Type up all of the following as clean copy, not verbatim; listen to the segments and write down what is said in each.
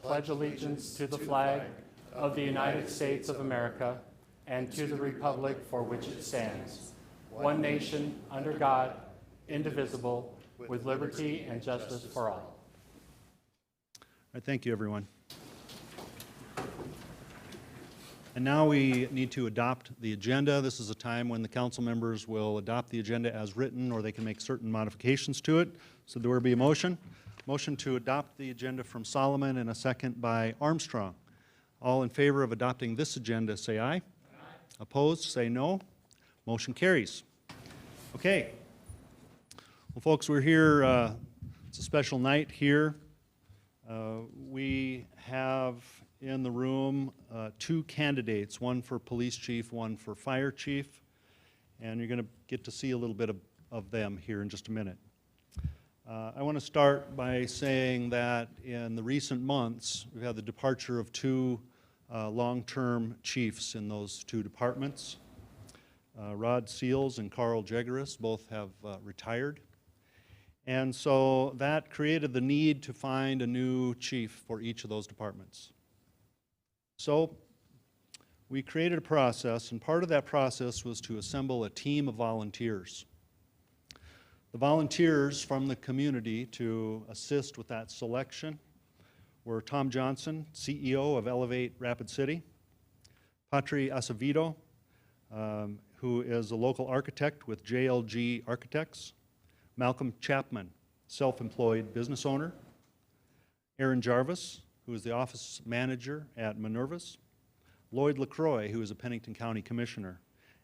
pledge allegiance to the flag of the United States of America and to the republic for which it stands, one nation, under God, indivisible, with liberty and justice for all. All right, thank you, everyone. And now we need to adopt the agenda. This is a time when the council members will adopt the agenda as written, or they can make certain modifications to it. So there will be a motion. Motion to adopt the agenda from Solomon and a second by Armstrong. All in favor of adopting this agenda, say aye. Aye. Opposed, say no. Motion carries. Okay. Well, folks, we're here. It's a special night here. We have in the room two candidates, one for police chief, one for fire chief, and you're going to get to see a little bit of them here in just a minute. I want to start by saying that in the recent months, we've had the departure of two long-term chiefs in those two departments. Rod Seals and Carl Jegeris both have retired. And so that created the need to find a new chief for each of those departments. So we created a process, and part of that process was to assemble a team of volunteers. The volunteers from the community to assist with that selection were Tom Johnson, CEO of Elevate Rapid City, Patri Acevedo, who is a local architect with JLG Architects, Malcolm Chapman, self-employed business owner, Aaron Jarvis, who is the office manager at Minerva's, Lloyd LaCroix, who is a Pennington County Commissioner,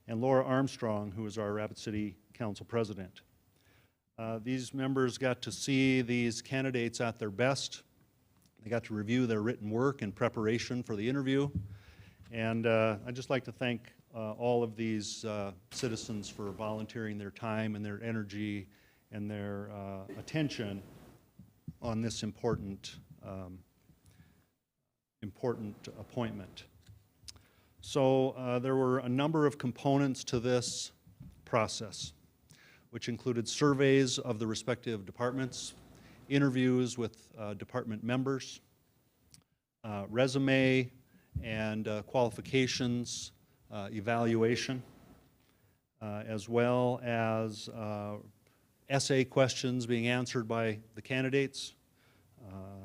and Laura Armstrong, who is our Rapid City Council President. These members got to see these candidates at their best. They got to review their written work in preparation for the interview. And I'd just like to thank all of these citizens for volunteering their time and their energy and their attention on this important appointment. So there were a number of components to this process, which included surveys of the respective departments, interviews with department members, resume and qualifications evaluation, as well as essay questions being answered by the candidates,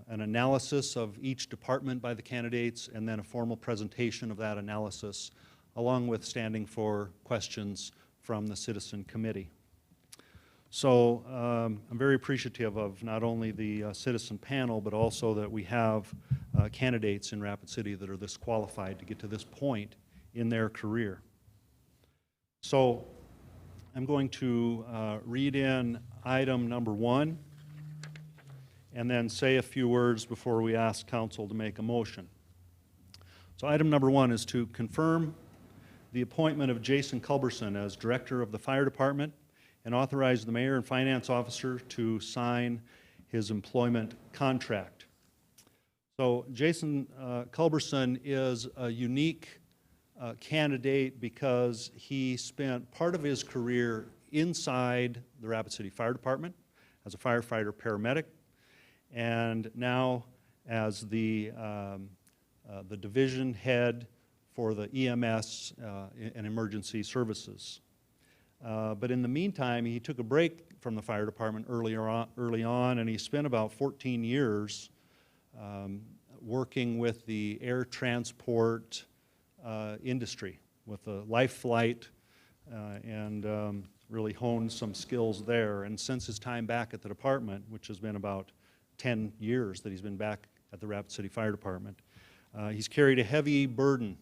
an analysis of each department by the candidates, and then a formal presentation of that analysis, along with standing for questions from the citizen committee. So I'm very appreciative of not only the citizen panel, but also that we have candidates in Rapid City that are this qualified to get to this point in their career. So I'm going to read in item number 1 and then say a few words before we ask council to make a motion. So item number 1 is to confirm the appointment of Jason Culberson as Director of the Fire Department and authorize the Mayor and Finance Officer to sign his employment contract. So Jason Culberson is a unique candidate because he spent part of his career inside the Rapid City Fire Department as a firefighter paramedic, and now as the division head for the EMS and emergency services. But in the meantime, he took a break from the fire department early on, and he spent about 14 years working with the air transport industry, with the life flight, and really honed some skills there. And since his time back at the department, which has been about 10 years that he's been back at the Rapid City Fire Department, he's carried a heavy burden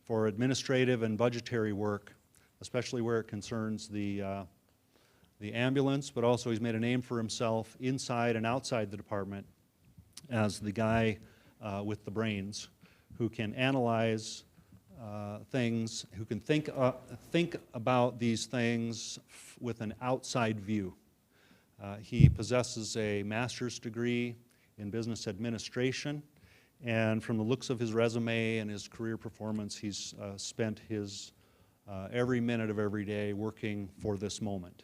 for administrative and budgetary work, especially where it concerns the ambulance, but also he's made a name for himself inside and outside the department as the guy with the brains who can analyze things, who can think about these things with an outside view. He possesses a master's degree in business administration, and from the looks of his resume and his career performance, he's spent his every minute of every day working for this moment.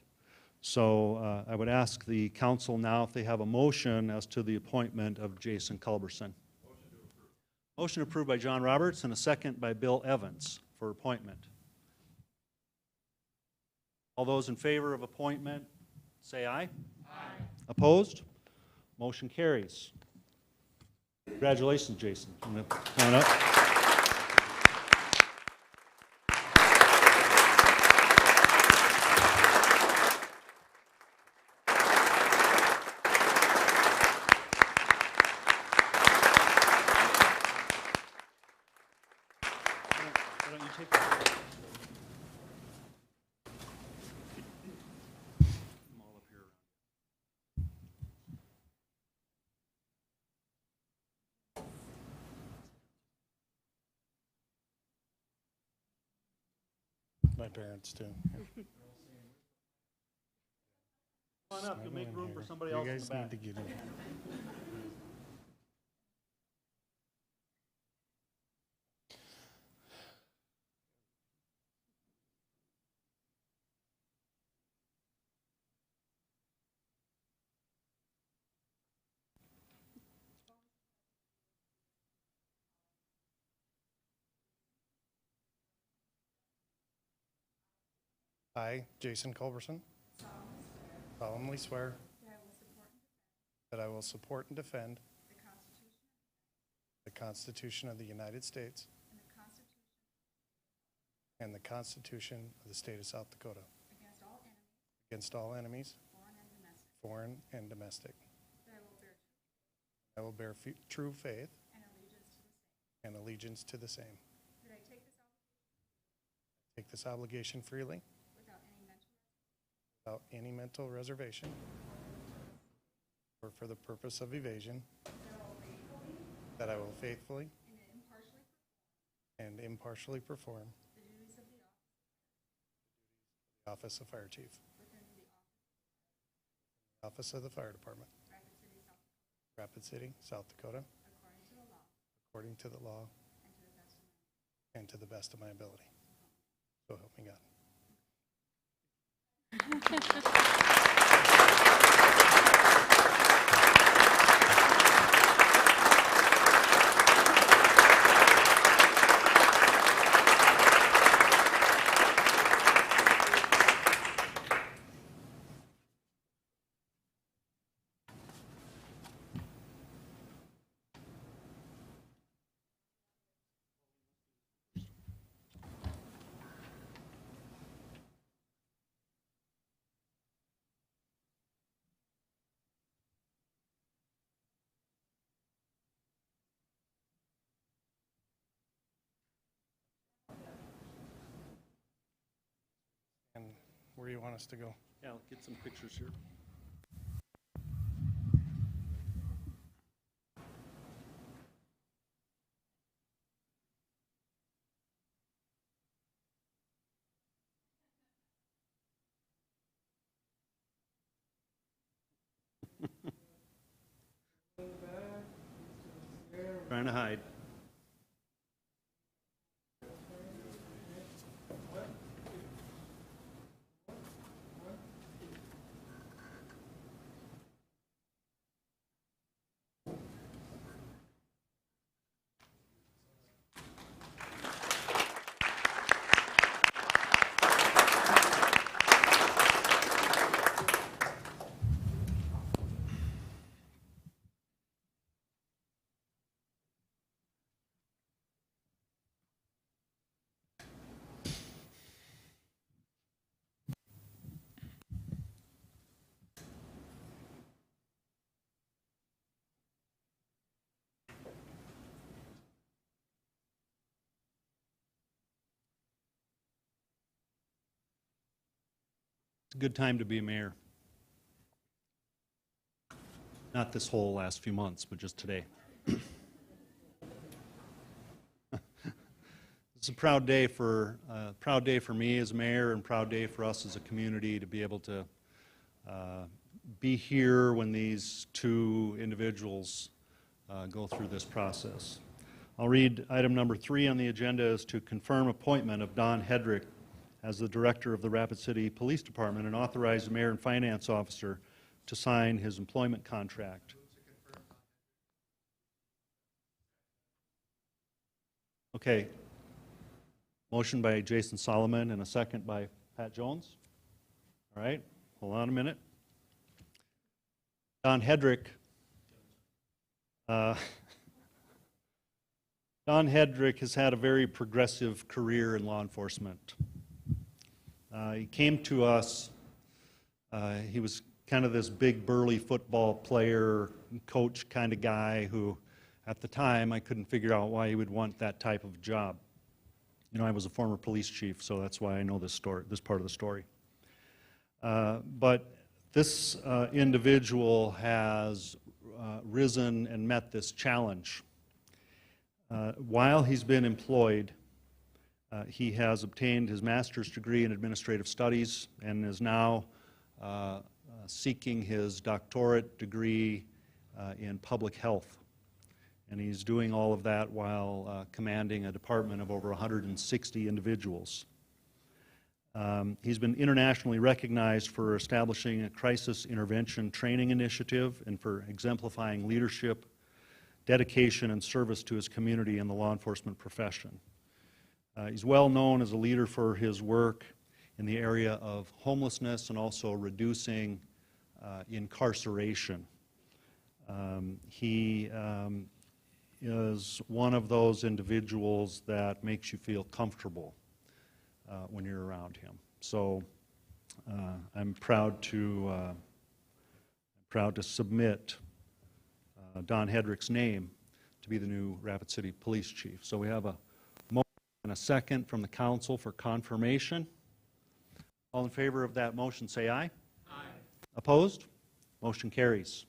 So I would ask the council now if they have a motion as to the appointment of Jason Culberson. Motion. Motion approved by John Roberts and a second by Bill Evans for appointment. All those in favor of appointment, say aye. Aye. Opposed? Motion carries. Congratulations, Jason. Come on up. Why don't you take the I'm all up here. My parents too. Come on up, you'll make room for somebody You else in guys the back. need to get in. I, Jason Culberson, solemnly swear that I will support and defend the Constitution of the United States and the Constitution of the State of South Dakota against all enemies, foreign and domestic. I will bear true faith and allegiance to the same. Take this obligation freely, without any mental reservation or for the purpose of evasion, that I will faithfully and impartially perform the office of Fire Chief, office of the Fire Department, Rapid City, South Dakota, according to the law and to the best of my ability. So help me God. And where do you want us to go? Yeah, I'll get some pictures here. Trying to hide. It's a good time to be a mayor. Not this whole last few months, but just today. It's a proud day for me as mayor, and proud day for us as a community to be able to be here when these two individuals go through this process. I'll read item number 3 on the agenda is to confirm appointment of Don Hedrick as the Director of the Rapid City Police Department and authorize the Mayor and Finance Officer to sign his employment contract. Okay. Motion by Jason Solomon and a second by Pat Jones. All right, hold on a minute. Don Hedrick. Don Hedrick has had a very progressive career in law enforcement. He came to us, he was kind of this big burly football player, coach kind of guy who, at the time, I couldn't figure out why he would want that type of job. You know, I was a former police chief, so that's why I know this story, this part of the story. But this individual has risen and met this challenge. While he's been employed, he has obtained his master's degree in administrative studies and is now seeking his doctorate degree in public health. And he's doing all of that while commanding a department of over 160 individuals. He's been internationally recognized for establishing a crisis intervention training initiative and for exemplifying leadership, dedication, and service to his community in the law enforcement profession. He's well known as a leader for his work in the area of homelessness and also reducing incarceration. He is one of those individuals that makes you feel comfortable when you're around him. So I'm proud to submit Don Hedrick's name to be the new Rapid City Police Chief. So we have a motion and a second from the council for confirmation. All in favor of that motion say aye. Aye. Opposed? Motion carries.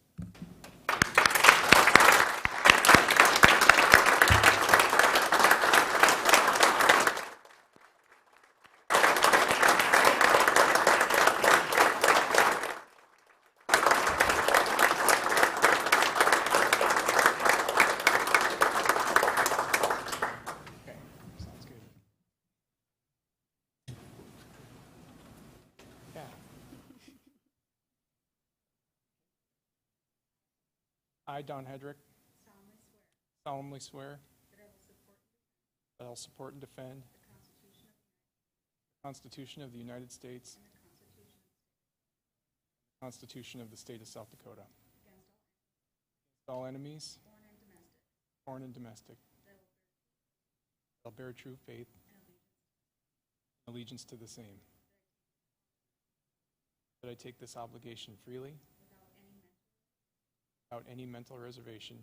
I, Don Hedrick, solemnly swear that I will support and defend the Constitution of the United States and the Constitution of the State of South Dakota against all enemies, foreign and domestic. I'll bear true faith and allegiance to the same. That I take this obligation freely, without any mental reservation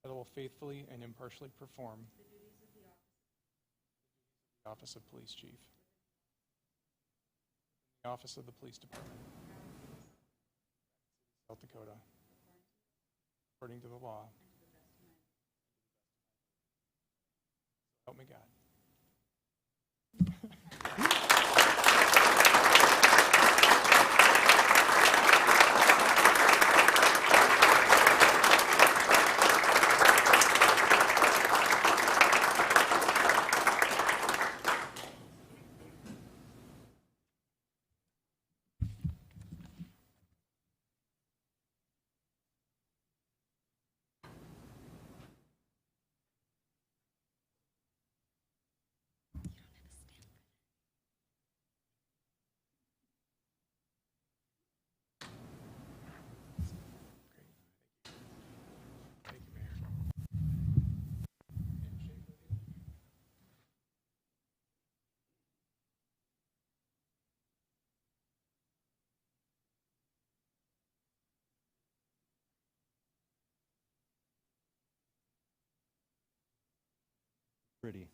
that I will faithfully and impartially perform the office of Police Chief, the office of the Police Department, South Dakota, according to the law. Help me God. Pretty.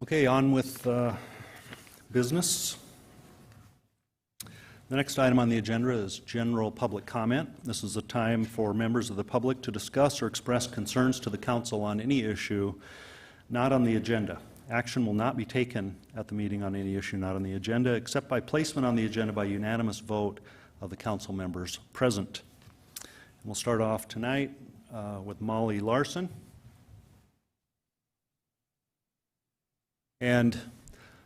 Okay, on with business. The next item on the agenda is general public comment. This is a time for members of the public to discuss or express concerns to the council on any issue not on the agenda. Action will not be taken at the meeting on any issue not on the agenda, except by placement on the agenda by unanimous vote of the council members present. And we'll start off tonight with Molly Larson. And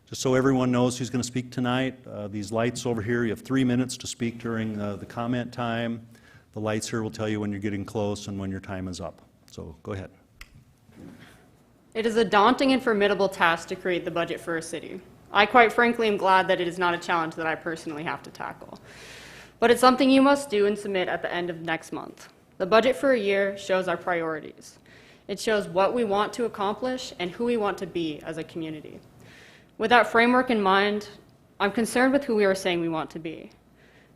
just so everyone knows who's going to speak tonight, these lights over here, you have 3 minutes to speak during the comment time. The lights here will tell you when you're getting close and when your time is up. So go ahead. It is a daunting and formidable task to create the budget for a city. I quite frankly am glad that it is not a challenge that I personally have to tackle. But it's something you must do and submit at the end of next month. The budget for a year shows our priorities. It shows what we want to accomplish and who we want to be as a community. With that framework in mind, I'm concerned with who we are saying we want to be.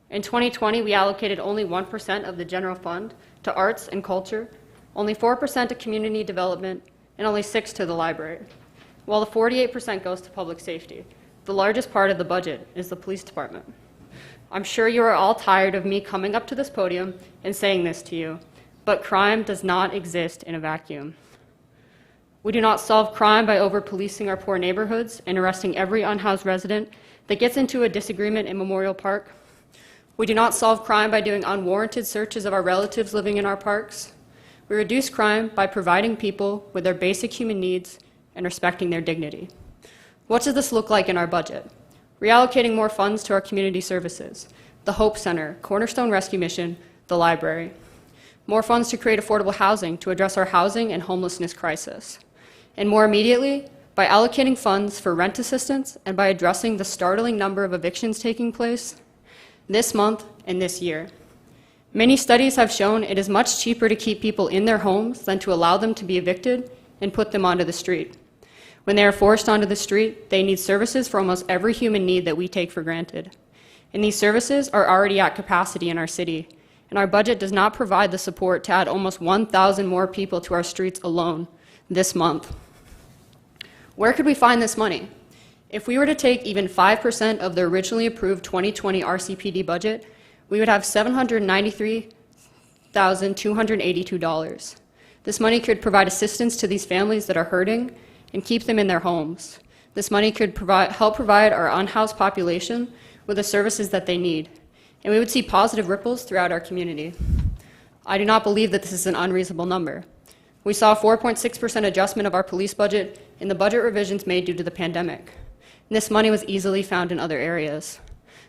In 2020, we allocated only 1% of the general fund to arts and culture, only 4% to community development, and only 6% to the library, while the 48% goes to public safety. The largest part of the budget is the police department. I'm sure you are all tired of me coming up to this podium and saying this to you, but crime does not exist in a vacuum. We do not solve crime by over-policing our poor neighborhoods and arresting every unhoused resident that gets into a disagreement in Memorial Park. We do not solve crime by doing unwarranted searches of our relatives living in our parks. We reduce crime by providing people with their basic human needs and respecting their dignity. What does this look like in our budget? Reallocating more funds to our community services, the Hope Center, Cornerstone Rescue Mission, the library. More funds to create affordable housing to address our housing and homelessness crisis. And more immediately, by allocating funds for rent assistance and by addressing the startling number of evictions taking place this month and this year. Many studies have shown it is much cheaper to keep people in their homes than to allow them to be evicted and put them onto the street. When they are forced onto the street, they need services for almost every human need that we take for granted. And these services are already at capacity in our city, and our budget does not provide the support to add almost 1,000 more people to our streets alone this month. Where could we find this money? If we were to take even 5% of the originally approved 2020 RCPD budget, we would have $793,282. This money could provide assistance to these families that are hurting and keep them in their homes. This money could help provide our unhoused population with the services that they need, and we would see positive ripples throughout our community. I do not believe that this is an unreasonable number. We saw a 4.6% adjustment of our police budget in the budget revisions made due to the pandemic. And this money was easily found in other areas.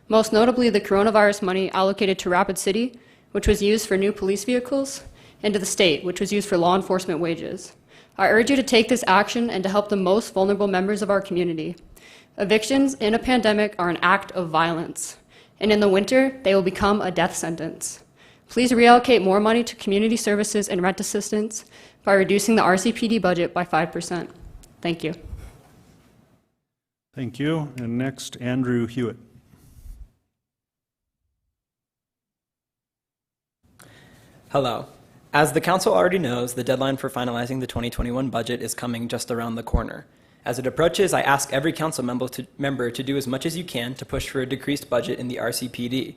Most notably, the coronavirus money allocated to Rapid City, which was used for new police vehicles, and to the state, which was used for law enforcement wages. I urge you to take this action and to help the most vulnerable members of our community. Evictions in a pandemic are an act of violence, and in the winter, they will become a death sentence. Please reallocate more money to community services and rent assistance by reducing the RCPD budget by 5%. Thank you. Thank you. And next, Andrew Hewitt. Hello. As the Council already knows, the deadline for finalizing the 2021 budget is coming just around the corner. As it approaches, I ask every Council member to do as much as you can to push for a decreased budget in the RCPD.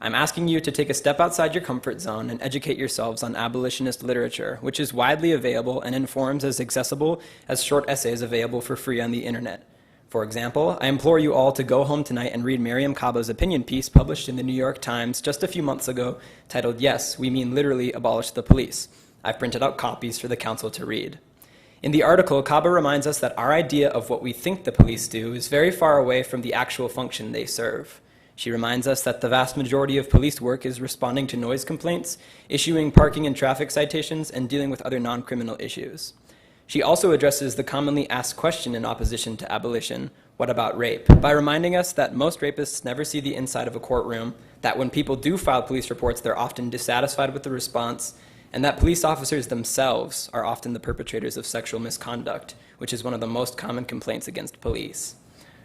I'm asking you to take a step outside your comfort zone and educate yourselves on abolitionist literature, which is widely available and in forms as accessible as short essays available for free on the internet. For example, I implore you all to go home tonight and read Miriam Cabo's opinion piece published in the New York Times just a few months ago, titled, "Yes, We Mean Literally Abolish the Police." I've printed out copies for the Council to read. In the article, Cabo reminds us that our idea of what we think the police do is very far away from the actual function they serve. She reminds us that the vast majority of police work is responding to noise complaints, issuing parking and traffic citations, and dealing with other non-criminal issues. She also addresses the commonly asked question in opposition to abolition, what about rape? By reminding us that most rapists never see the inside of a courtroom, that when people do file police reports, they're often dissatisfied with the response, and that police officers themselves are often the perpetrators of sexual misconduct, which is one of the most common complaints against police.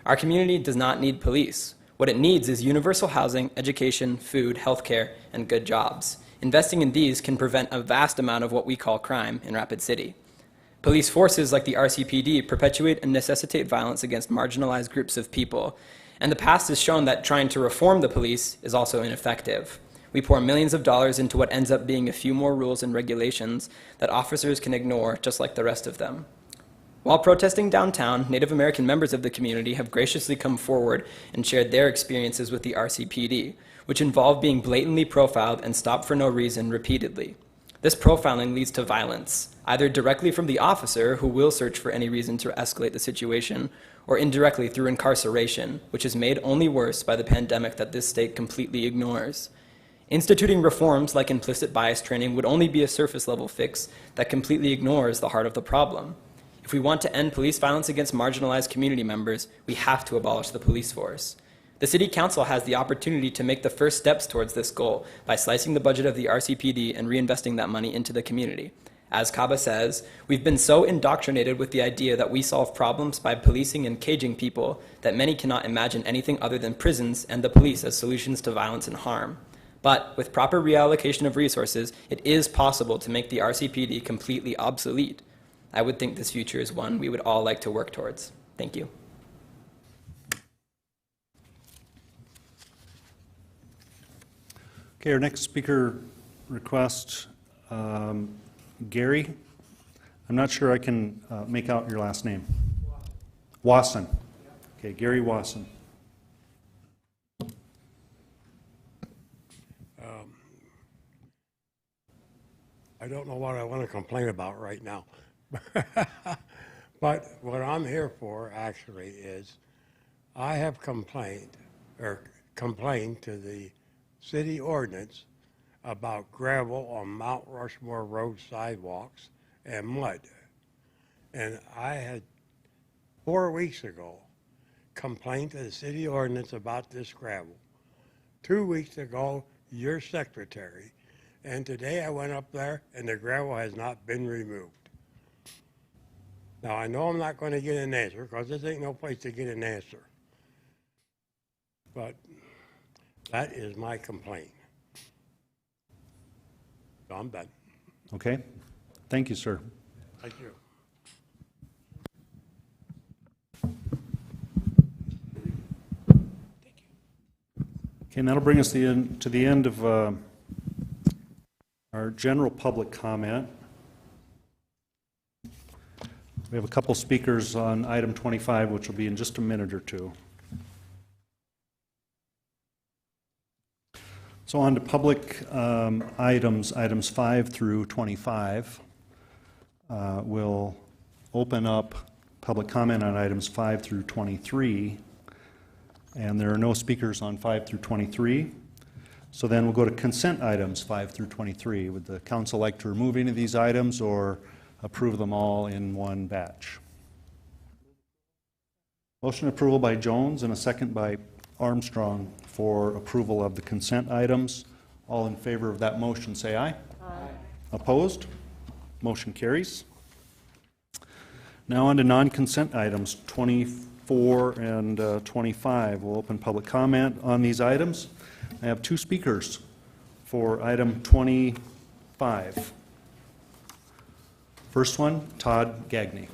Our community does not need police. What it needs is universal housing, education, food, healthcare, and good jobs. Investing in these can prevent a vast amount of what we call crime in Rapid City. Police forces like the RCPD perpetuate and necessitate violence against marginalized groups of people, and the past has shown that trying to reform the police is also ineffective. We pour millions of dollars into what ends up being a few more rules and regulations that officers can ignore just like the rest of them. While protesting downtown, Native American members of the community have graciously come forward and shared their experiences with the RCPD, which involve being blatantly profiled and stopped for no reason repeatedly. This profiling leads to violence, either directly from the officer, who will search for any reason to escalate the situation, or indirectly through incarceration, which is made only worse by the pandemic that this state completely ignores. Instituting reforms like implicit bias training would only be a surface-level fix that completely ignores the heart of the problem. If we want to end police violence against marginalized community members, we have to abolish the police force. The City Council has the opportunity to make the first steps towards this goal by slicing the budget of the RCPD and reinvesting that money into the community. As Kaba says, we've been so indoctrinated with the idea that we solve problems by policing and caging people that many cannot imagine anything other than prisons and the police as solutions to violence and harm. But with proper reallocation of resources, it is possible to make the RCPD completely obsolete. I would think this future is one we would all like to work towards. Thank you. Okay, our next speaker request, Gary. I'm not sure I can make out your last name. Wasson. Okay, Gary Wasson. I don't know what I want to complain about right now. But what I'm here for actually is I have complained to the city ordinance about gravel on Mount Rushmore Road sidewalks and mud. And I had 4 weeks ago complained to the city ordinance about this gravel. 2 weeks ago, your secretary. And today I went up there and the gravel has not been removed. Now I know I'm not going to get an answer because this ain't no place to get an answer. But that is my complaint. So I'm done. Okay. Thank you, sir. Thank you. Okay, and that'll bring us to the end of our general public comment. We have a couple speakers on item 25, which will be in just a minute or two. So on to public items 5 through 25. We'll open up public comment on items 5 through 23. And there are no speakers on 5 through 23. So then we'll go to consent items 5 through 23. Would the council like to remove any of these items or approve them all in one batch? Motion approval by Jones and a second by Armstrong for approval of the consent items. All in favor of that motion say aye. Aye. Opposed? Motion carries. Now on to non-consent items 24 and 25. We'll open public comment on these items. I have 2 speakers for item 25. First one, Todd Gagney.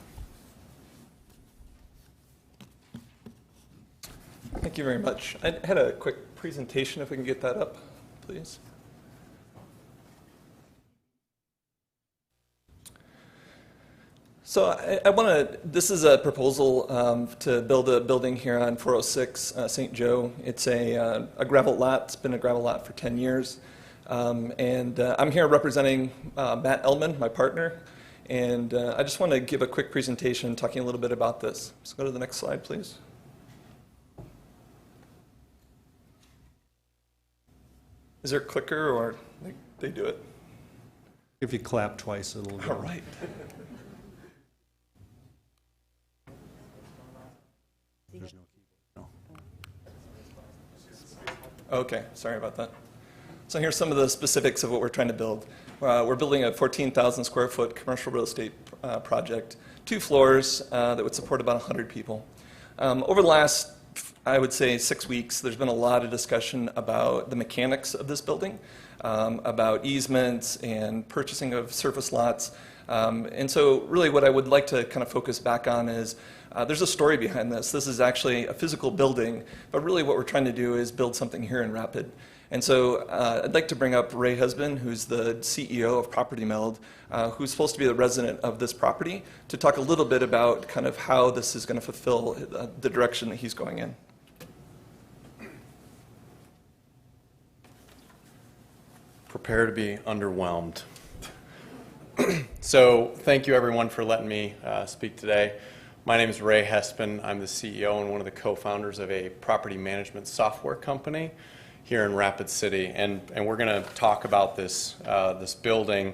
Thank you very much. I had a quick presentation, if we can get that up, please. So I want to, this is a proposal to build a building here on 406 St. Joe. It's a gravel lot. It's been a gravel lot for 10 years. And I'm here representing Matt Ellman, my partner. And I just want to give a quick presentation talking a little bit about this. Let's go to the next slide, please. Is there a clicker or they do it? If you clap twice, it'll go. All right. There's no keyboard. No. Okay, sorry about that. So here's some of the specifics of what we're trying to build. We're building a 14,000 square foot commercial real estate project, 2 floors that would support about 100 people. Over the last, I would say, 6 weeks, there's been a lot of discussion about the mechanics of this building, about easements and purchasing of surface lots. And so really what I would like to kind of focus back on is there's a story behind this. This is actually a physical building, but really what we're trying to do is build something here in Rapid. And so I'd like to bring up Ray Husband, who's the CEO of Property Meld, who's supposed to be the resident of this property, to talk a little bit about kind of how this is going to fulfill the direction that he's going in. Prepare to be underwhelmed. So thank you everyone for letting me speak today. My name is Ray Hespen. I'm the CEO and one of the co-founders of a property management software company here in Rapid City, and we're going to talk about this building.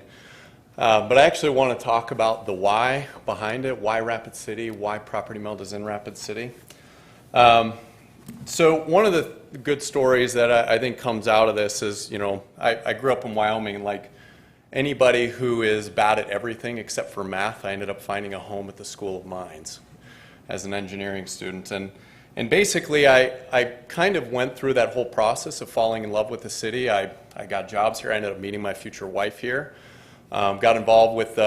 But I actually want to talk about the why behind it, why Rapid City, why Property Meld is in Rapid City. So one of the good stories that I think comes out of this is, you know, I grew up in Wyoming, and like anybody who is bad at everything except for math, I ended up finding a home at the School of Mines as an engineering student. And basically, I kind of went through that whole process of falling in love with the city. I got jobs here. I ended up meeting my future wife here. Got involved with,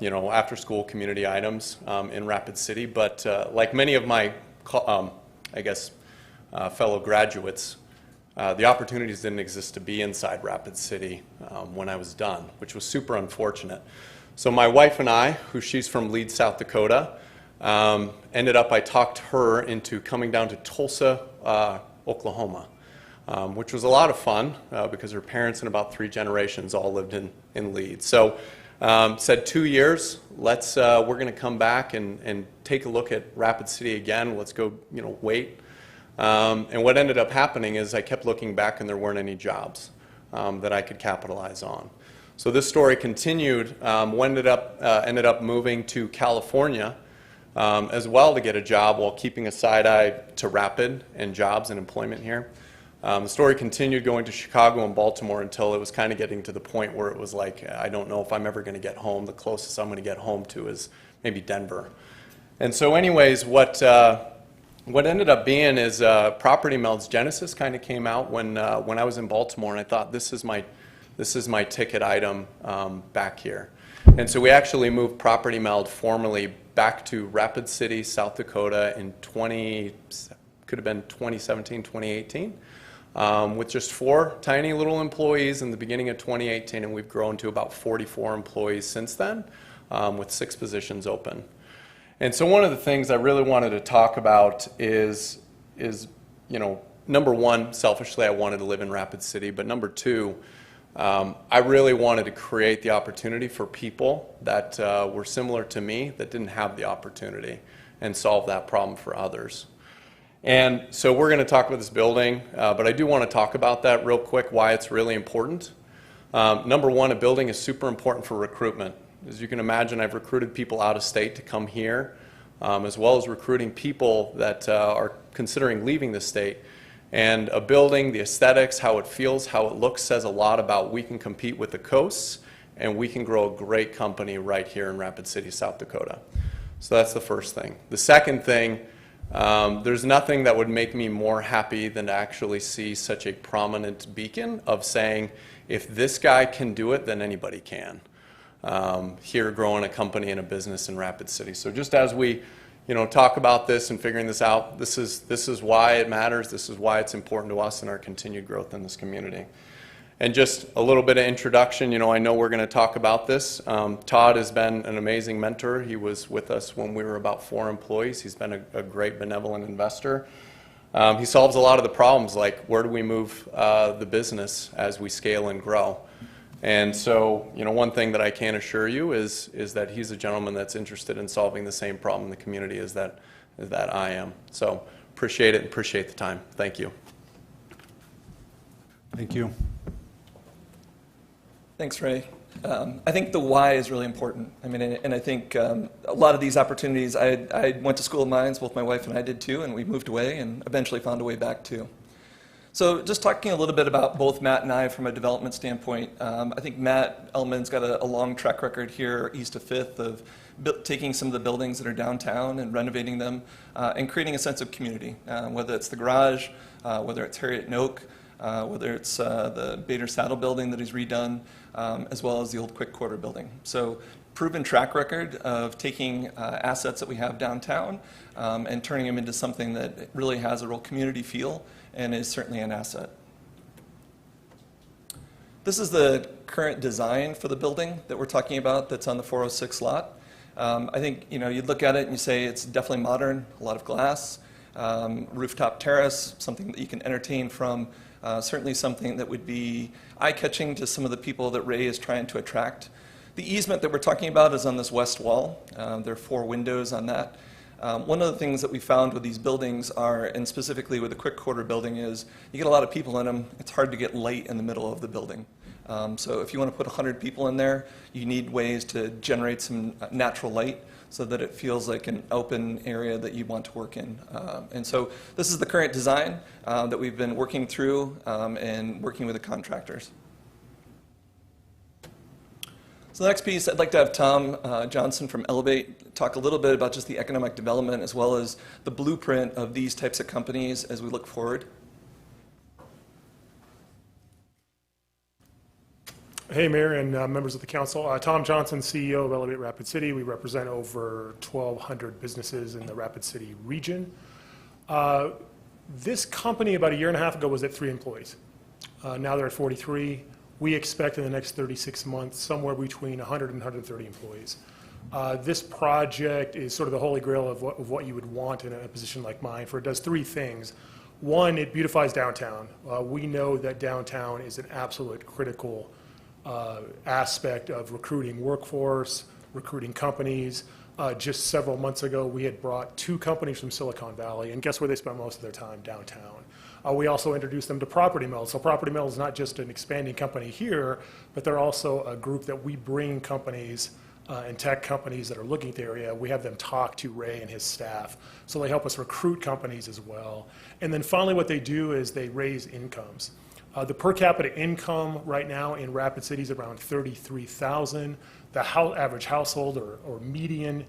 you know, after-school community items in Rapid City. But like many of my, I guess, fellow graduates, the opportunities didn't exist to be inside Rapid City when I was done, which was super unfortunate. So my wife and I, she's from Leeds, South Dakota, I talked her into coming down to Tulsa, Oklahoma, which was a lot of fun because her parents and about 3 generations all lived in Leeds. So said 2 years, we're going to come back and take a look at Rapid City again. Let's go, you know, wait. And what ended up happening is I kept looking back and there weren't any jobs that I could capitalize on. So this story continued. Ended up moving to California as well to get a job while keeping a side eye to Rapid and jobs and employment here. The story continued going to Chicago and Baltimore until it was kind of getting to the point where it was like, I don't know if I'm ever going to get home. The closest I'm going to get home to is maybe Denver. And so anyways, what ended up being is Property Meld's genesis kind of came out when I was in Baltimore, and I thought this is my ticket item back here. And so we actually moved Property Meld formally back to Rapid City, South Dakota in 2017, 2018, with just 4 tiny little employees in the beginning of 2018, and we've grown to about 44 employees since then, with 6 positions open. And so one of the things I really wanted to talk about is you know, number one, selfishly, I wanted to live in Rapid City, but number 2, I really wanted to create the opportunity for people that were similar to me that didn't have the opportunity and solve that problem for others. And so we're going to talk about this building, but I do want to talk about that real quick, why it's really important. Number 1, a building is super important for recruitment. As you can imagine, I've recruited people out of state to come here, as well as recruiting people that are considering leaving the state. And a building, the aesthetics, how it feels, how it looks, says a lot about we can compete with the coasts, and we can grow a great company right here in Rapid City, South Dakota. So that's the first thing. The second thing, there's nothing that would make me more happy than to actually see such a prominent beacon of saying, if this guy can do it, then anybody can. Here growing a company and a business in Rapid City. So just as we, you know, talk about this and figuring this out, this is why it matters. This is why it's important to us and our continued growth in this community. And just a little bit of introduction, you know, I know we're going to talk about this. Todd has been an amazing mentor. He was with us when we were about 4 employees. He's been a great benevolent investor. He solves a lot of the problems, like where do we move the business as we scale and grow. And so, you know, one thing that I can assure you is that he's a gentleman that's interested in solving the same problem in the community as that I am. So appreciate it and appreciate the time. Thank you. Thank you. Thanks, Ray. I think the why is really important. I mean, and I think a lot of these opportunities, I went to School of Mines, both my wife and I did too, and we moved away and eventually found a way back too. So just talking a little bit about both Matt and I from a development standpoint, I think Matt Elman's got a long track record here east of 5th of taking some of the buildings that are downtown and renovating them and creating a sense of community, whether it's the garage, whether it's Harriet and Oak, whether it's the Bader Saddle building that he's redone, as well as the old Quick Quarter building. So proven track record of taking assets that we have downtown and turning them into something that really has a real community feel and is certainly an asset. This is the current design for the building that we're talking about that's on the 406 lot. I think you'd look at it and you say it's definitely modern, a lot of glass, rooftop terrace, something that you can entertain from, certainly something that would be eye-catching to some of the people that Ray is trying to attract. The easement that we're talking about is on this west wall. There are 4 windows on that. One of the things that we found with these buildings are, and specifically with the quick quarter building, is you get a lot of people in them. It's hard to get light in the middle of the building. So if you want to put 100 people in there, you need ways to generate some natural light so that it feels like an open area that you want to work in. And so this is the current design that we've been working through and working with the contractors. So the next piece, I'd like to have Tom Johnson from Elevate talk a little bit about just the economic development as well as the blueprint of these types of companies as we look forward. Hey, Mayor and members of the council. Tom Johnson, CEO of Elevate Rapid City. We represent over 1,200 businesses in the Rapid City region. This company about a year and a half ago was at 3 employees. Now they're at 43. We expect in the next 36 months somewhere between 100 and 130 employees. This project is sort of the holy grail of what you would want in a position like mine, for it does 3 things. One, it beautifies downtown. We know that downtown is an absolute critical aspect of recruiting workforce, recruiting companies. Just several months ago, we had brought 2 companies from Silicon Valley, and guess where they spent most of their time? Downtown. We also introduced them to Property Mill. So Property Mill is not just an expanding company here, but they're also a group that we bring companies and tech companies that are looking at the area. We have them talk to Ray and his staff. So they help us recruit companies as well. And then finally what they do is they raise incomes. The per capita income right now in Rapid City is around $33,000. The average household or median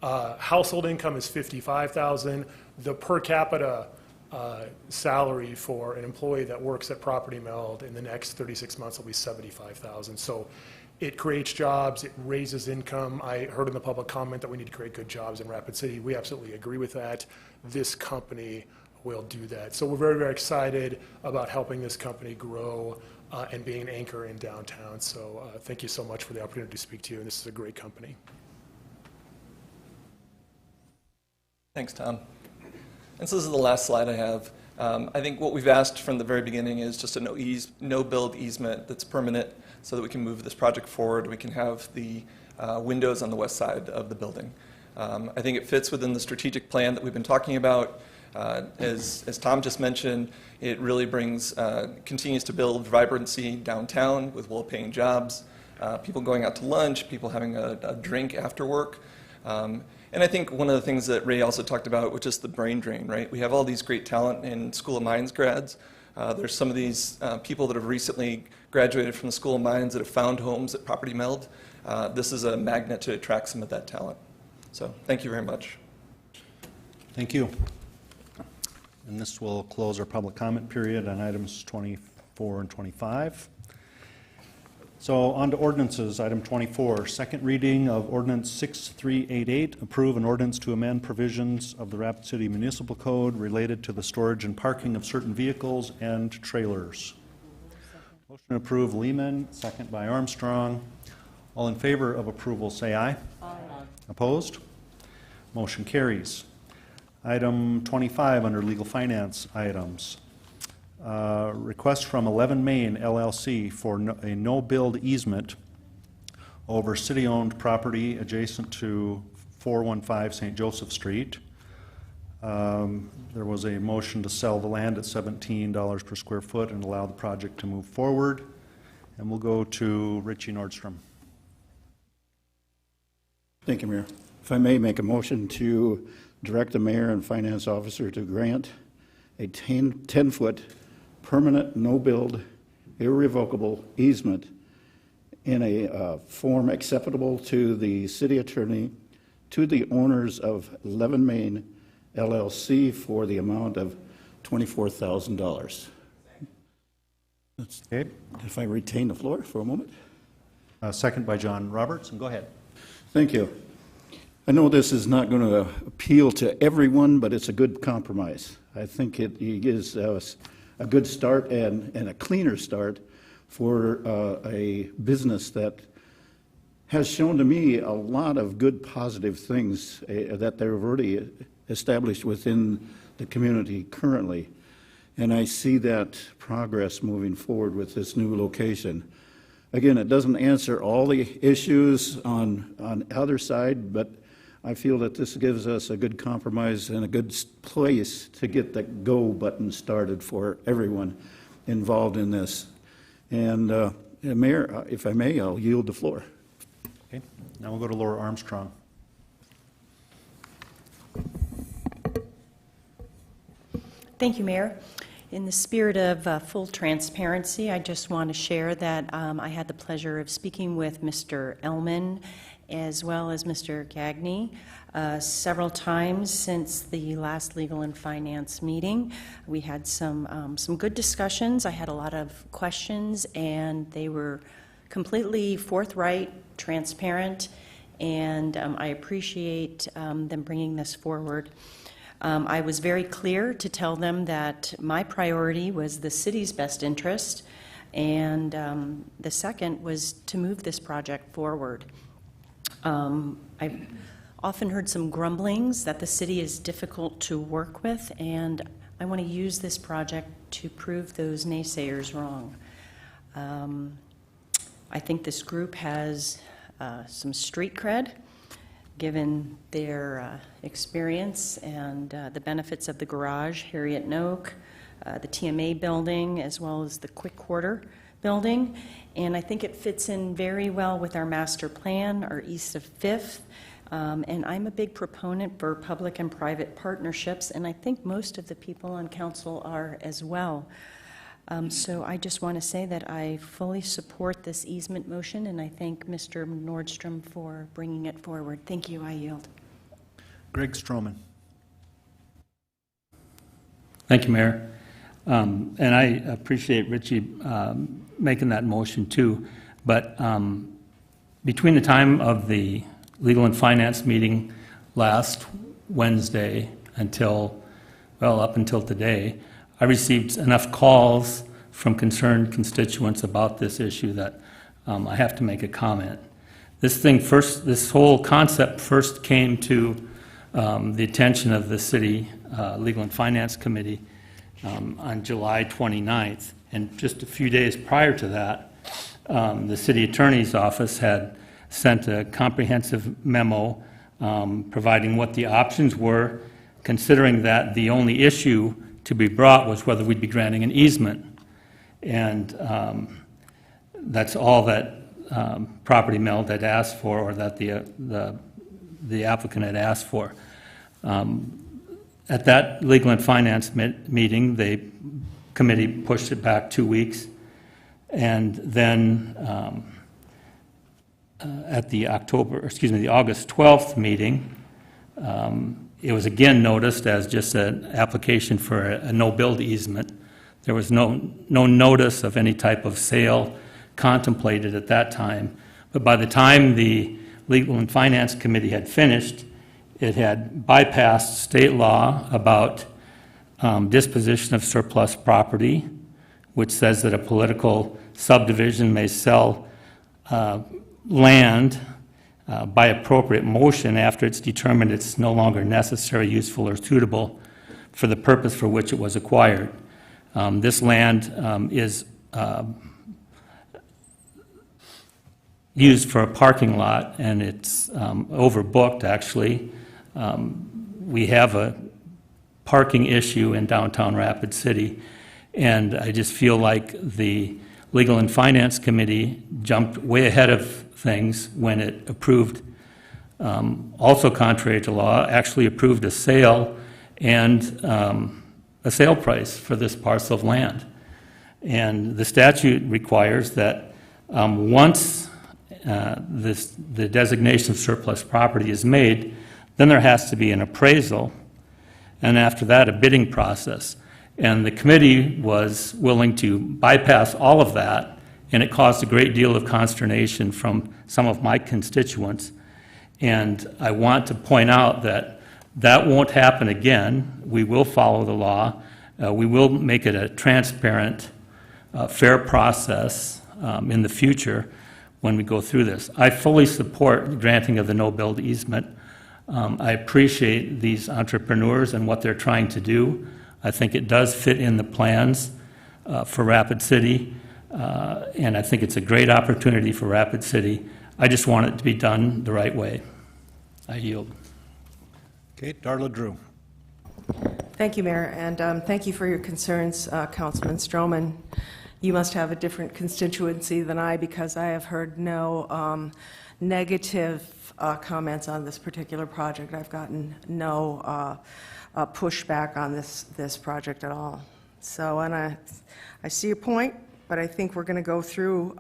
household income is $55,000. The per capita salary for an employee that works at Property Meld in the next 36 months will be $75,000. So it creates jobs, it raises income. I heard in the public comment that we need to create good jobs in Rapid City. We absolutely agree with that. This company will do that. So we're very, very excited about helping this company grow and being an anchor in downtown. So thank you so much for the opportunity to speak to you, and this is a great company. Thanks, Tom. And so this is the last slide I have. I think what we've asked from the very beginning is just a no-build easement that's permanent so that we can move this project forward. We can have the windows on the west side of the building. I think it fits within the strategic plan that we've been talking about. As Tom just mentioned, it really continues to build vibrancy downtown with well-paying jobs, people going out to lunch, people having a drink after work. And I think one of the things that Ray also talked about was just the brain drain, right? We have all these great talent in School of Mines grads. There's some of these people that have recently graduated from the School of Mines that have found homes at Property Meld. This is a magnet to attract some of that talent. So thank you very much. Thank you. And this will close our public comment period on items 24 and 25. So on to ordinances, item 24, second reading of ordinance 6388, approve an ordinance to amend provisions of the Rapid City Municipal Code related to the storage and parking of certain vehicles and trailers. Motion to approve Lehman, second by Armstrong. All in favor of approval say aye. Aye. Opposed? Motion carries. Item 25 under legal finance items. Request from 11 Main LLC for a no-build easement over city-owned property adjacent to 415 St. Joseph Street. There was a motion to sell the land at $17 per square foot and allow the project to move forward. And we'll go to RITCHE NORDSTROM. Thank you, Mayor. If I may make a motion to direct the mayor and finance officer to grant a 10-foot permanent, no-build, irrevocable easement in a form acceptable to the city attorney, to the owners of 11 Main LLC for the amount of $24,000. Okay. If I retain the floor for a moment. Second by John Roberts, and go ahead. Thank you. I know this is not going to appeal to everyone, but it's a good compromise. I think it gives us a good start and a cleaner start for a business that has shown to me a lot of good positive things that they've already established within the community currently. And I see that progress moving forward with this new location. Again, it doesn't answer all the issues on the other side, but I feel that this gives us a good compromise and a good place to get the go button started for everyone involved in this. And Mayor, if I may, I'll yield the floor. Okay, now we'll go to Laura Armstrong. Thank you, Mayor. In the spirit of full transparency, I just want to share that I had the pleasure of speaking with Mr. Ellman as well as Mr. Gagne several times since the last Legal and Finance meeting. We had some good discussions. I had a lot of questions, and they were completely forthright, transparent, and I appreciate them bringing this forward. I was very clear to tell them that my priority was the city's best interest, and the second was to move this project forward. I've often heard some grumblings that the city is difficult to work with, and I want to use this project to prove those naysayers wrong. I think this group has some street cred, given their experience and the benefits of the garage, Harriet and Oak, the TMA building, as well as the Quick Quarter building. And I think it fits in very well with our master plan, our east of 5th. And I'm a big proponent for public and private partnerships, and I think most of the people on council are as well. So I just want to say that I fully support this easement motion, and I thank Mr. Nordstrom for bringing it forward. Thank you. I yield. Greg Stroman. Thank you, Mayor. And I appreciate Richie making that motion too. But between the time of the Legal and Finance meeting last Wednesday until, well, up until today, I received enough calls from concerned constituents about this issue that I have to make a comment. This whole concept first came to the attention of the City Legal and Finance Committee on July 29th. And just a few days prior to that, the City Attorney's Office had sent a comprehensive memo providing what the options were, considering that the only issue to be brought was whether we'd be granting an easement. And that's all that Property Meld had asked for, or that the applicant had asked for. At that Legal and Finance meeting, the committee pushed it back 2 weeks. And then at the August 12th meeting, it was again noticed as just an application for a no-build easement. There was no notice of any type of sale contemplated at that time. But by the time the Legal and Finance Committee had finished, it had bypassed state law about disposition of surplus property, which says that a political subdivision may sell land by appropriate motion after it's determined it's no longer necessary, useful, or suitable for the purpose for which it was acquired. This land is used for a parking lot, and it's overbooked, actually. We have a parking issue in downtown Rapid City, and I just feel like the Legal and Finance Committee jumped way ahead of things when it approved, also contrary to law, actually approved a sale and a sale price for this parcel of land. And the statute requires that once the designation of surplus property is made, then there has to be an appraisal, and after that, a bidding process. And the committee was willing to bypass all of that, and it caused a great deal of consternation from some of my constituents. And I want to point out that that won't happen again. We will follow the law. We will make it a transparent, fair process in the future when we go through this. I fully support the granting of the no-build easement. I appreciate these entrepreneurs and what they're trying to do. I think it does fit in the plans for Rapid City, and I think it's a great opportunity for Rapid City. I just want it to be done the right way. I yield. Okay, Darla Drew. Thank you, Mayor, and thank you for your concerns, Councilman Stroman. You must have a different constituency than I, because I have heard no negative comments on this particular project. I've gotten no pushback on this project at all. So, and I see your point, but I think we're going to go through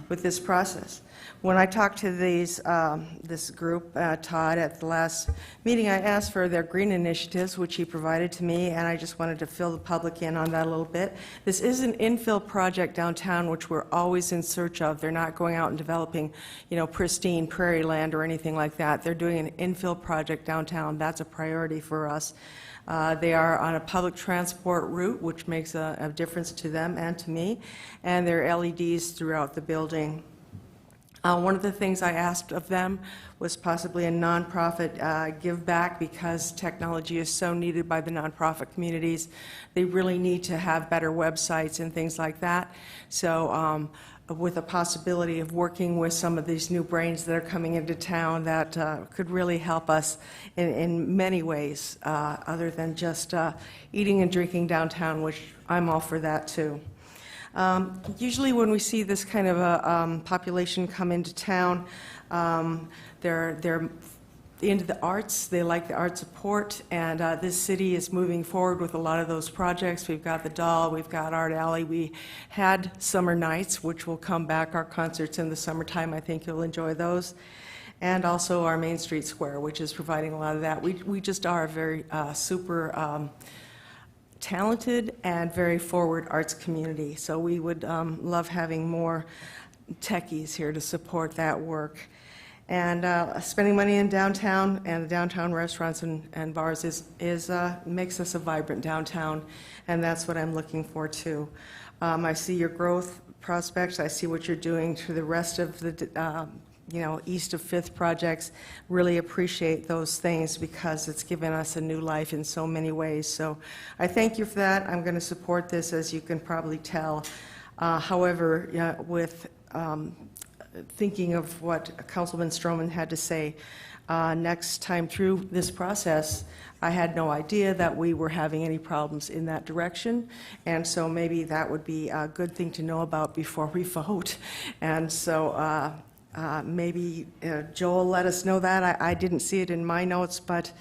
with this process. When I talked to this group, Todd, at the last meeting, I asked for their green initiatives, which he provided to me, and I just wanted to fill the public in on that a little bit. This is an infill project downtown, which we're always in search of. They're not going out and developing, pristine prairie land or anything like that. They're doing an infill project downtown. That's a priority for us. They are on a public transport route, which makes a difference to them and to me, and there are LEDs throughout the building. One of the things I asked of them was possibly a nonprofit give back, because technology is so needed by the nonprofit communities. They really need to have better websites and things like that. So with a possibility of working with some of these new brains that are coming into town that could really help us in many ways other than just eating and drinking downtown, which I'm all for that too. Usually when we see this kind of a population come into town, they're into the arts. They like the art support, and this city is moving forward with a lot of those projects. We've got the Doll, we've got Art Alley. We had Summer Nights, which will come back, our concerts in the summertime. I think you'll enjoy those. And also our Main Street Square, which is providing a lot of that. We just are a very super talented and very forward arts community. So we would love having more techies here to support that work. And spending money in downtown and the downtown restaurants and bars makes us a vibrant downtown, and that's what I'm looking for too. I see your growth prospects. I see what you're doing to the rest of the east of 5th projects. Really appreciate those things, because it's given us a new life in so many ways. So I thank you for that. I'm going to support this, as you can probably tell. However, with thinking of what Councilman Stroman had to say, next time through this process, I had no idea that we were having any problems in that direction, and so maybe that would be a good thing to know about before we vote. And so maybe Joel let us know that. I didn't see it in my notes, but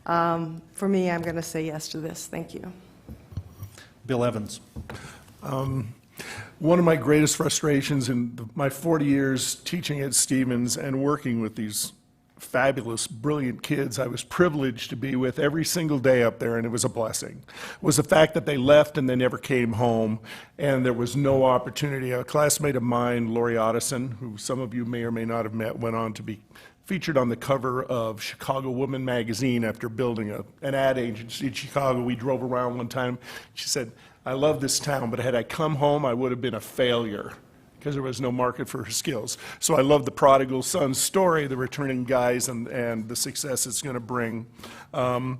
for me, I'm going to say yes to this. Thank you. Bill Evans. One of my greatest frustrations in my 40 years teaching at Stevens and working with these fabulous, brilliant kids I was privileged to be with every single day up there, and it was a blessing, was the fact that they left and they never came home, and there was no opportunity. A classmate of mine, Lori Otteson, who some of you may or may not have met, went on to be featured on the cover of Chicago Woman magazine after building an ad agency in Chicago. We drove around one time. She said, "I love this town, but had I come home, I would have been a failure," because there was no market for her skills. So I love the prodigal son story, the returning guys, and the success it's going to bring. And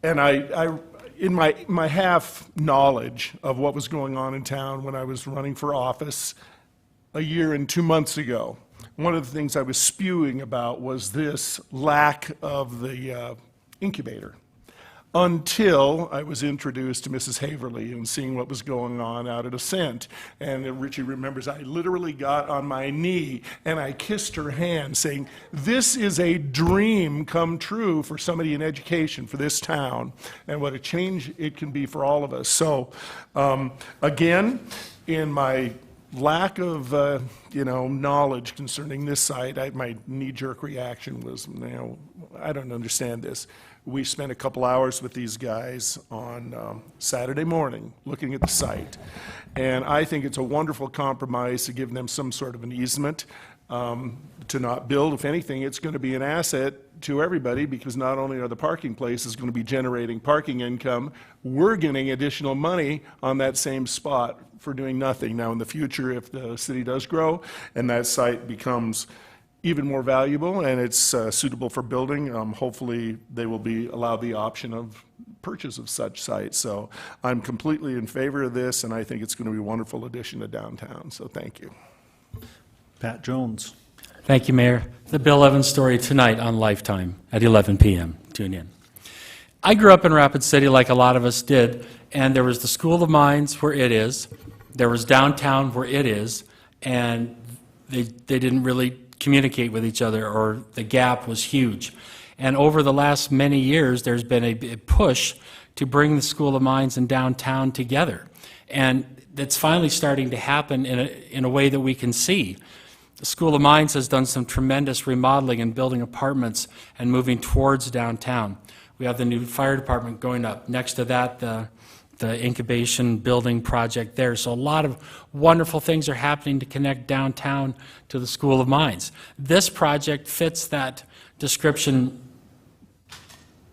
in my half knowledge of what was going on in town when I was running for office a year and 2 months ago, one of the things I was spewing about was this lack of the incubator, until I was introduced to Mrs. Haverly and seeing what was going on out at Ascent. And Richie remembers, I literally got on my knee and I kissed her hand saying, this is a dream come true for somebody in education for this town, and what a change it can be for all of us. So again, in my lack of knowledge concerning this site, my knee-jerk reaction was, I don't understand this. We spent a couple hours with these guys on Saturday morning looking at the site, and I think it's a wonderful compromise to give them some sort of an easement. to not build. If anything, it's going to be an asset to everybody, because not only are the parking places going to be generating parking income, we're getting additional money on that same spot for doing nothing. Now, in the future, if the city does grow and that site becomes even more valuable and it's suitable for building, hopefully they will be allowed the option of purchase of such sites. So I'm completely in favor of this, and I think it's going to be a wonderful addition to downtown. So thank you. Pat Jones. Thank you, Mayor. The Bill Evans story tonight on Lifetime at 11 p.m. Tune in. I grew up in Rapid City like a lot of us did, and there was the School of Mines where it is, there was downtown where it is, and they didn't really communicate with each other, or the gap was huge. And over the last many years, there's been a push to bring the School of Mines and downtown together. And that's finally starting to happen in a way that we can see. The School of Mines has done some tremendous remodeling and building apartments and moving towards downtown. We have the new fire department going up. Next to that, the incubation building project there. So a lot of wonderful things are happening to connect downtown to the School of Mines. This project fits that description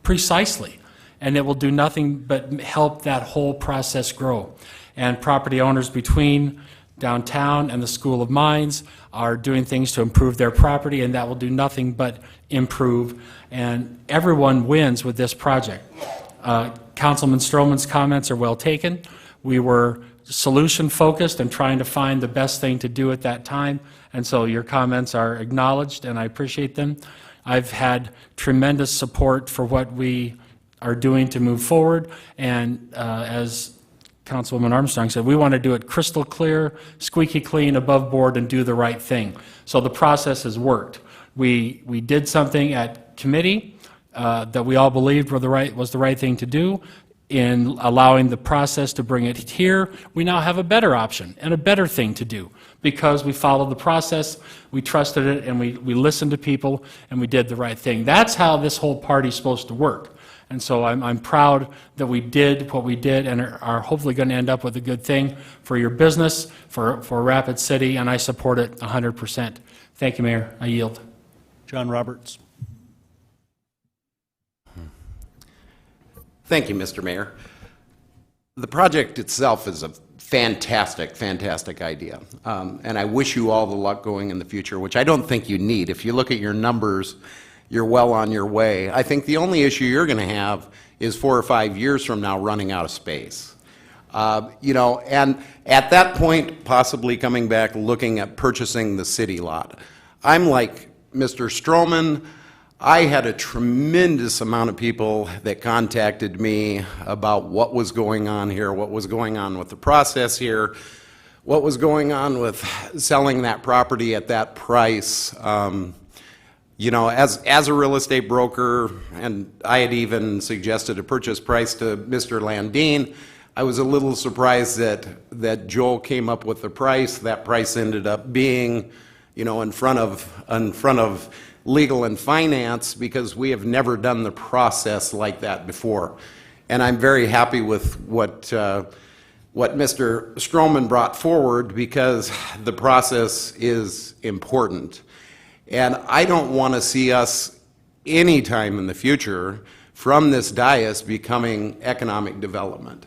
precisely, and it will do nothing but help that whole process grow. And property owners between downtown and the School of Mines are doing things to improve their property, and that will do nothing but improve, and everyone wins with this project. Councilman Stroman's comments are well taken. We were solution focused and trying to find the best thing to do at that time, and so your comments are acknowledged and I appreciate them. I've had tremendous support for what we are doing to move forward, and as Councilwoman Armstrong said, we want to do it crystal clear, squeaky clean, above board, and do the right thing. So the process has worked. We did something at committee that we all believed was the right thing to do. In allowing the process to bring it here, we now have a better option and a better thing to do, because we followed the process, we trusted it, and we listened to people, and we did the right thing. That's how this whole party's supposed to work. And so I'm proud that we did what we did and are hopefully going to end up with a good thing for your business, for Rapid City, and I support it 100%. Thank you, Mayor. I yield. John Roberts. Thank you, Mr. Mayor. The project itself is a fantastic, fantastic idea. And I wish you all the luck going in the future, which I don't think you need. If you look at your numbers, you're well on your way. I think the only issue you're going to have is 4 or 5 years from now running out of space. You know, and at that point, possibly coming back, looking at purchasing the city lot. I'm like Mr. Stroman. I had a tremendous amount of people that contacted me about what was going on here, what was going on with the process here, what was going on with selling that property at that price. You know, as a real estate broker, and I had even suggested a purchase price to Mr. Landine, I was a little surprised that Joel came up with the price. That price ended up being, you know, in front of legal and finance, because we have never done the process like that before. And I'm very happy with what Mr. Stroman brought forward, because the process is important. And I don't want to see us anytime in the future from this dais becoming economic development.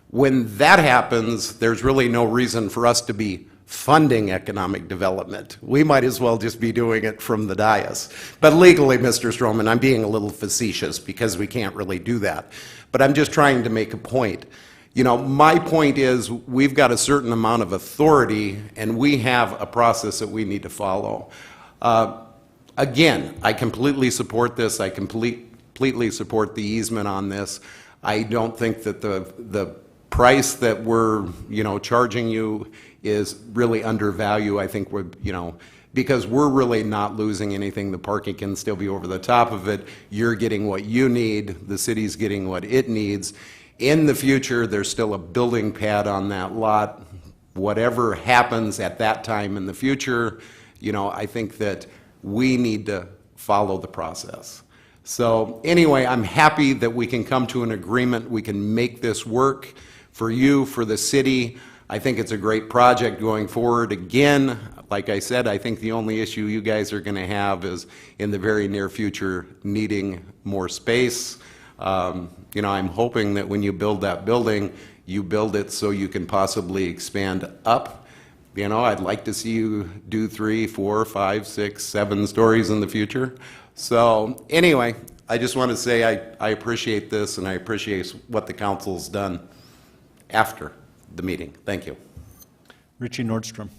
When that happens, there's really no reason for us to be funding economic development. We might as well just be doing it from the dais. But legally, Mr. Stroman, I'm being a little facetious because we can't really do that. But I'm just trying to make a point. You know, my point is we've got a certain amount of authority and we have a process that we need to follow. Again, I completely support this. I completely support the easement on this. I don't think that the price that we're, you know, charging you is really undervalued. I think we're, you know, because we're really not losing anything. The parking can still be over the top of it. You're getting what you need. The city's getting what it needs. In the future, there's still a building pad on that lot. Whatever happens at that time in the future, you know, I think that we need to follow the process. So anyway, I'm happy that we can come to an agreement. We can make this work for you, for the city. I think it's a great project going forward. Again, like I said, I think the only issue you guys are going to have is in the very near future needing more space. You know, I'm hoping that when you build that building, you build it so you can possibly expand up. You know, I'd like to see you do 3, 4, 5, 6, 7 stories in the future. So anyway, I just want to say I appreciate this, and I appreciate what the council's done after the meeting. Thank you. Richie Nordstrom.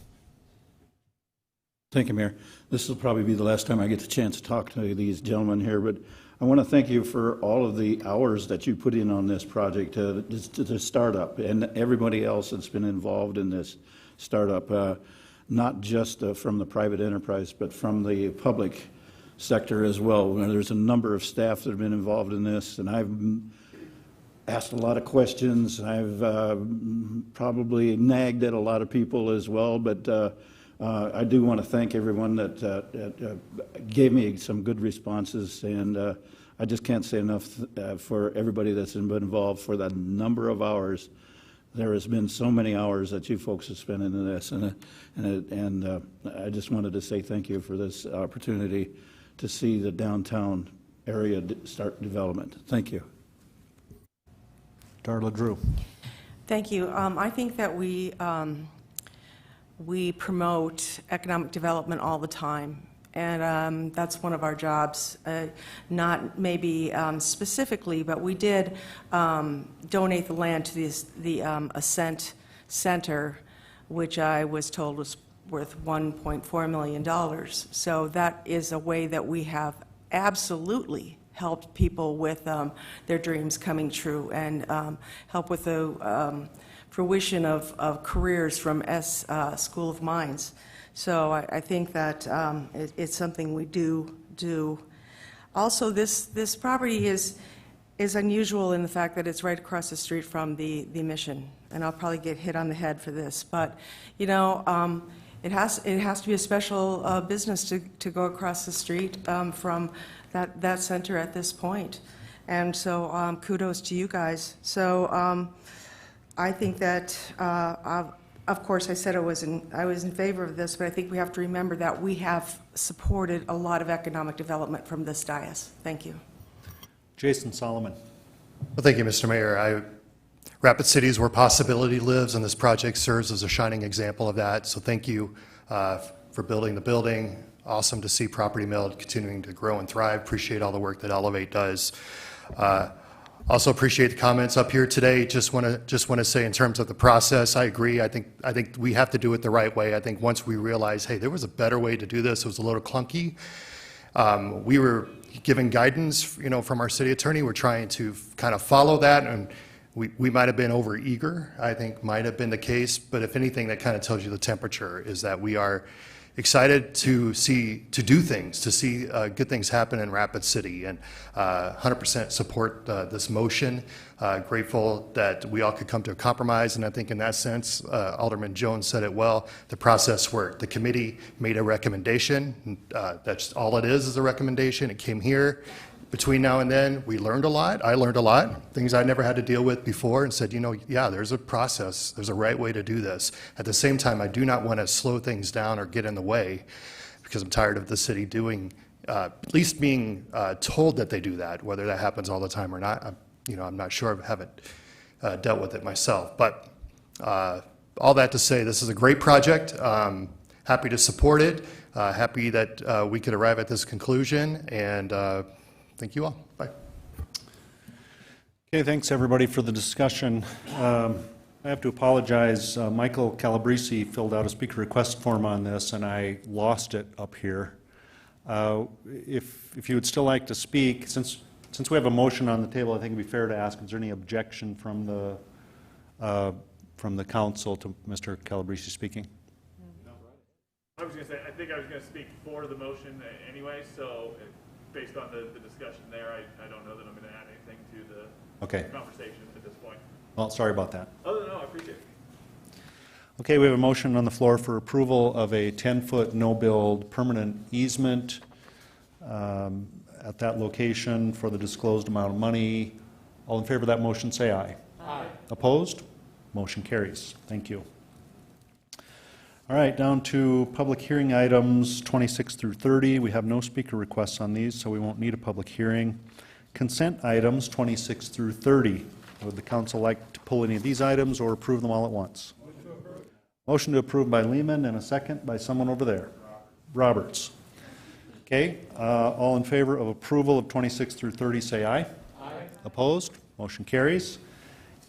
Thank you, Mayor. This will probably be the last time I get the chance to talk to these gentlemen here, but I want to thank you for all of the hours that you put in on this project to start up, and everybody else that's been involved in this startup, not just from the private enterprise, but from the public sector as well. There's a number of staff that have been involved in this, and I've asked a lot of questions. I've probably nagged at a lot of people as well, but I do want to thank everyone that gave me some good responses, and I just can't say enough for everybody that's been involved for the number of hours. There has been so many hours that you folks have spent into this, and I just wanted to say thank you for this opportunity to see the downtown area start development. Thank you. Darla Drew. Thank you. I think that we promote economic development all the time, and that's one of our jobs. Not maybe specifically, but we did donate the land to the Ascent Center, which I was told was worth $1.4 million. So that is a way that we have absolutely helped people with their dreams coming true, and help with the fruition of careers from School of Mines. So I think that it's something we do. Also, this property is unusual in the fact that it's right across the street from the mission, and I'll probably get hit on the head for this, but you know, it has to be a special business to go across the street from that center at this point, and so kudos to you guys. So I think that of course I said I was in favor of this, but I think we have to remember that we have supported a lot of economic development from this dais. Thank you. Jason Solomon. Well, thank you, Mr. Mayor. Rapid City is where possibility lives, and this project serves as a shining example of that. So thank you for building the building. Awesome to see Property Mill continuing to grow and thrive. Appreciate all the work that Elevate does. Also appreciate the comments up here today. Just want to say, in terms of the process, I agree. I think we have to do it the right way. I think once we realize, hey, there was a better way to do this. It was a little clunky. We were given guidance, you know, from our city attorney. We're trying to kind of follow that, and we might have been over eager. I think might have been the case. But if anything, that kind of tells you the temperature is that we are excited to do things, to see good things happen in Rapid City, and 100% support this motion. Grateful that we all could come to a compromise, and I think in that sense, Alderman Jones said it well, the process worked. The committee made a recommendation. That's all it is a recommendation. It came here. Between now and then, we learned a lot. I learned a lot, things I never had to deal with before, and said, you know, yeah, there's a process. There's a right way to do this. At the same time, I do not want to slow things down or get in the way, because I'm tired of the city doing, at least being told that they do that. Whether that happens all the time or not, I'm not sure. I haven't dealt with it myself. But all that to say, this is a great project. Happy to support it. Happy that we could arrive at this conclusion, and thank you all. Bye. Okay, thanks everybody for the discussion. I have to apologize. Michael Calabrese filled out a speaker request form on this, and I lost it up here. If you would still like to speak, since we have a motion on the table, I think it'd be fair to ask, is there any objection from the council to Mr. Calabrese speaking? No. I was going to say, I think I was going to speak for the motion anyway, so based on the discussion there, I don't know that I'm going to add anything to the conversation at this point. Well, sorry about that. Oh, no, I appreciate it. Okay, we have a motion on the floor for approval of a 10-foot no-build permanent easement at that location for the disclosed amount of money. All in favor of that motion, say aye. Aye. Opposed? Motion carries. Thank you. All right, down to public hearing items 26 through 30. We have no speaker requests on these, so we won't need a public hearing. Consent items 26 through 30. Would the council like to pull any of these items or approve them all at once? Motion to approve by Lehman and a second by someone over there. Roberts. Okay, all in favor of approval of 26 through 30, say aye. Aye. Opposed? Motion carries.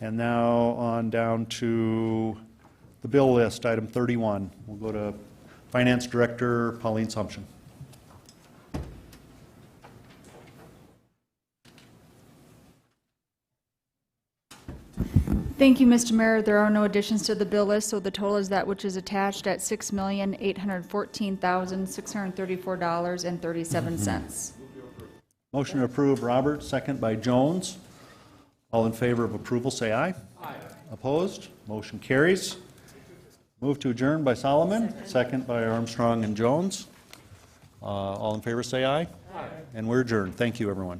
And now on down to the bill list, item 31. We'll go to Finance Director Pauline Sumption. Thank you, Mr. Mayor. There are no additions to the bill list, so the total is that which is attached at $6,814,634.37. Motion to approve, Roberts, second by Jones. All in favor of approval, say aye. Aye. Opposed? Motion carries. Move to adjourn by Solomon, second by Armstrong and Jones. All in favor, say aye. Aye. And we're adjourned. Thank you, everyone.